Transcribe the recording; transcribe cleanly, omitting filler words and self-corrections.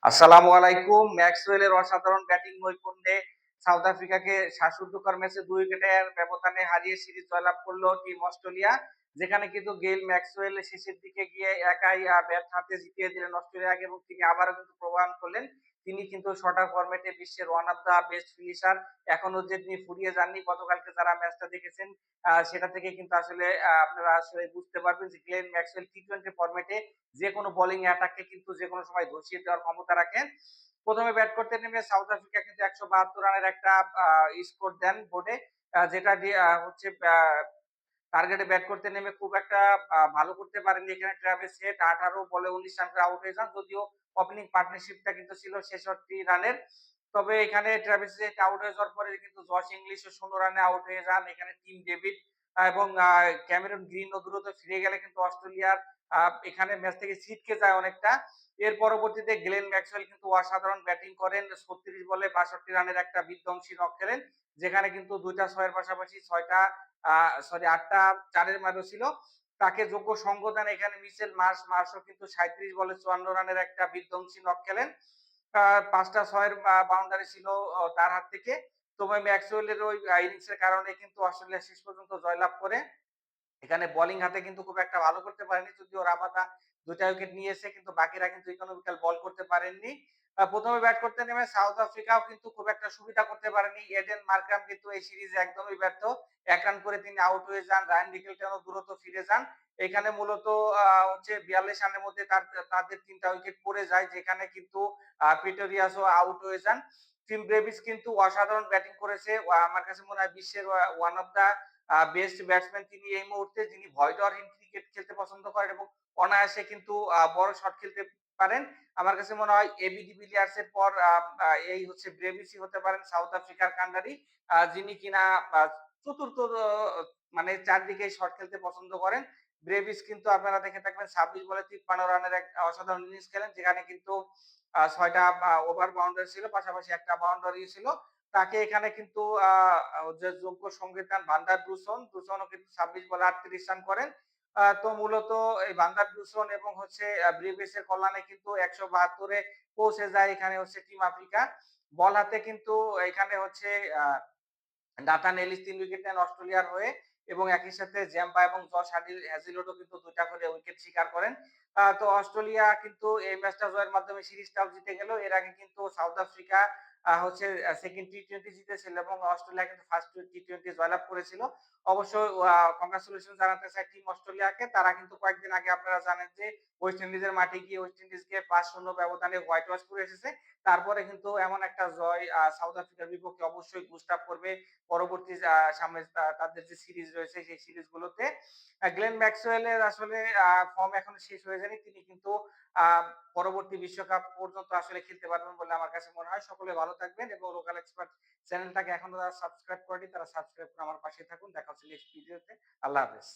আসসালামু আলাইকুম। ম্যাক্সওয়েলের অসাধারণ ব্যাটিং নৈপুণ্যে সাউথ আফ্রিকাকে শ্বাসরুদ্ধকর ম্যাচে ২ উইকেটের ব্যবধানে হারিয়ে সিরিজ জয়লাভ করলো টিম অস্ট্রেলিয়া। যেখানে কিন্তু গেইল ম্যাক্সওয়েল শেষের দিকে গিয়ে একাই ব্যাট হাতে জিতিয়ে দিলেন অস্ট্রেলিয়াকে এবং তিনি আবারও কিন্তু প্রমাণ করলেন তিনি কিন্তু শর্টার ফরম্যাটে বিশ্বের one of the best finisher. এখনো যে তিনি ফুরিয়ে যাননি। গতকালকে যারা ম্যাচটা দেখেছেন সেটা থেকে কিন্তু আসলে আপনারা আসলে বুঝতে পারবেন যে গ্লেন ম্যাক্সওয়েল টি-টোয়েন্টি ফরম্যাটে যেকোনো বোলিং অ্যাটাককে কিন্তু যেকোনো সময় ধসিয়ে দেওয়ার ক্ষমতা রাখেন। প্রথমে ব্যাট করতে নেমে সাউথ আফ্রিকা কিন্তু ১৭২ রানের একটা স্কোর দেন বোর্ডে। যেটা দিয়ে হচ্ছে টার্গেটে ব্যাট করতে নেমে খুব একটা ভালো করতে পারেননি এখানে ট্রাভিস হেড ১৮ বলে ১৯ রান করে আউট হয়ে যান। যদিও ওপেনিং পার্টনারশিপটা কিন্তু ছিল ৬৬ রানের। তবে এখানে ট্রাভিস হেড আউট হয়ে যাওয়ার পরে কিন্তু জশ ইংলিশও ১৬ রানে আউট হয়ে যান। এখানে টিম ডেভিড এবং ক্যামেরন গ্রিনও দ্রুত ফিরে গেলে কিন্তু অস্ট্রেলিয়ার আ এখানে ম্যাচ থেকে ছিটকে যায় অনেকটা। এর পরবর্তীতে গ্লেন ম্যাক্সওয়েল কিন্তু অসাধারণ ব্যাটিং করেন। ৩৬ বলে ৬২ রানের একটা বিধ্বংসী নক খেলেন। যেখানে কিন্তু ২ টা ৬ এর পাশাপাশি ৬ টা ৮ টা ৪ এর মারও ছিল। তাকে যোগ্য সঙ্গ দেন এখানে মিচেল মার্শও কিন্তু ৩৭ বলে ৫৪ রানের একটা বিধ্বংসী নক খেলেন। ৫ টা ৬ এর বাউন্ডারি ছিল তার হাত থেকে। তবে ম্যাক্সওয়েলের ওই ইনিংসের কারণে কিন্তু অস্ট্রেলিয়া শেষ পর্যন্ত জয়লাভ করে। এখানে বোলিং হাতে কিন্তু খুব একটা ভালো করতে পারেনি। যদিও রাবাদা ২ টা উইকেট নিয়েছে কিন্তু বাকিরা কিন্তু ইকোনমিক্যাল বল করতে পারেননি। ১ম এ ব্যাট করতে নেমে সাউথ আফ্রিকাও কিন্তু খুব একটা সুবিধা করতে পারেনি। এডেন মার্ক্রাম কিন্তু এই সিরিজে একদমই ব্যর্থ। ১ রান করে তিনি আউট হয়ে যান। রায়ান রিকেলটনও দ্রুত ফিরে যান। এখানে মূলত হচ্ছে ৪২ রানের মধ্যে তাদের ৩ টা উইকেট পড়ে যায়। যেখানে কিন্তু প্রিটোরিয়াসও আউট হয়ে যান। টিম ডেভিস কিন্তু অসাধারণ ব্যাটিং করেছে। আমার কাছে মনে হয় বিশ্বের one of the best batsman তিনি এই মুহূর্তে, যিনি ভয় ডরহীন ক্রিকেট খেলতে পছন্দ করেন এবং অনায়াসে কিন্তু বড় শট খেলতে পারেন। আমার কাছে মনে হয় এবি ডিভিলিয়ার্স এর পর এই হচ্ছে ব্রেভিসই হতে পারেন সাউথ আফ্রিকার কান্ডারি, যিনি কিনা চতুর্থ মানে চারদিকে শট খেলতে পছন্দ করেন। ব্রেভিস কিন্তু আপনারা দেখে থাকবেন ২৬ বলে ৫৩ রানের এক অসাধারণ ইনিংস খেলেন, যেখানে কিন্তু ৬ টা ওভার বাউন্ডারি ছিল, পাশাপাশি একটা বাউন্ডারি ছিল। তাকে এখানে কিন্তু যে যোগ্য সঙ্গী দেন ভান্ডার ডুসনও কিন্তু ২৬ বলে ৩৮ রান করেন। তো মূলত এই ভান্ডার ডুসন এবং হচ্ছে ব্রেভিসের কল্যাণে কিন্তু ১৭২ এ পৌঁছে যায় এখানে হচ্ছে টিম আফ্রিকা। বল হাতে কিন্তু এখানে হচ্ছে আ নাথান এলিস ৩ উইকেট নেন অস্ট্রেলিয়ার হয়ে এবং একই সাথে জ্যাম্পা এবং জশ হ্যাজিলউডও কিন্তু ২ টা করে উইকেট শিকার করেন। তো অস্ট্রেলিয়া কিন্তু এই ম্যাচটা জয়ের মাধ্যমে সিরিজটাও জিতে গেল। এর আগে কিন্তু সাউথ আফ্রিকা হচ্ছে সেকেন্ড টি-টোয়েন্টি জিতেছিল এবং অস্ট্রেলিয়া কিন্তু ফার্স্ট টি-টোয়েন্টি জয়লাভ করেছিল। অবশ্য কংগ্রাচুলেশন জানাতে চাই টিম অস্ট্রেলিয়াকে। তারা কিন্তু কয়েকদিন আগে আপনারা জানেন যে ওয়েস্ট ইন্ডিজের মাঠে গিয়ে ওয়েস্ট ইন্ডিজকে ৫-০ ব্যবধানে হোয়াইট ওয়াশ করে এসেছে। তারপরে কিন্তু এমন একটা জয় সাউথ আফ্রিকার বিপক্ষে অবশ্যই বুস্ট আপ করবে পরবর্তী সামনে তাদের যে সিরিজ রয়েছে সেই সিরিজগুলোতে। গ্লেন ম্যাক্সওয়েলের আসলে ফর্ম এখনো শেষ হয়ে যায়নি। তিনি কিন্তু আ পরবর্তী বিশ্বকাপ পর্যন্ত আসলে খেলতে পারবেন বলে আমার কাছে মনে হয়। সকলে ভালো থাকবেন এবং লোকাল এক্সপার্ট চ্যানেলটাকে এখনো যারা সাবস্ক্রাইব করেনি তারা সাবস্ক্রাইব করে আমার পাশে থাকুন। দেখা হচ্ছে নেক্সট ভিডিওতে। আল্লাহ হাফেজ।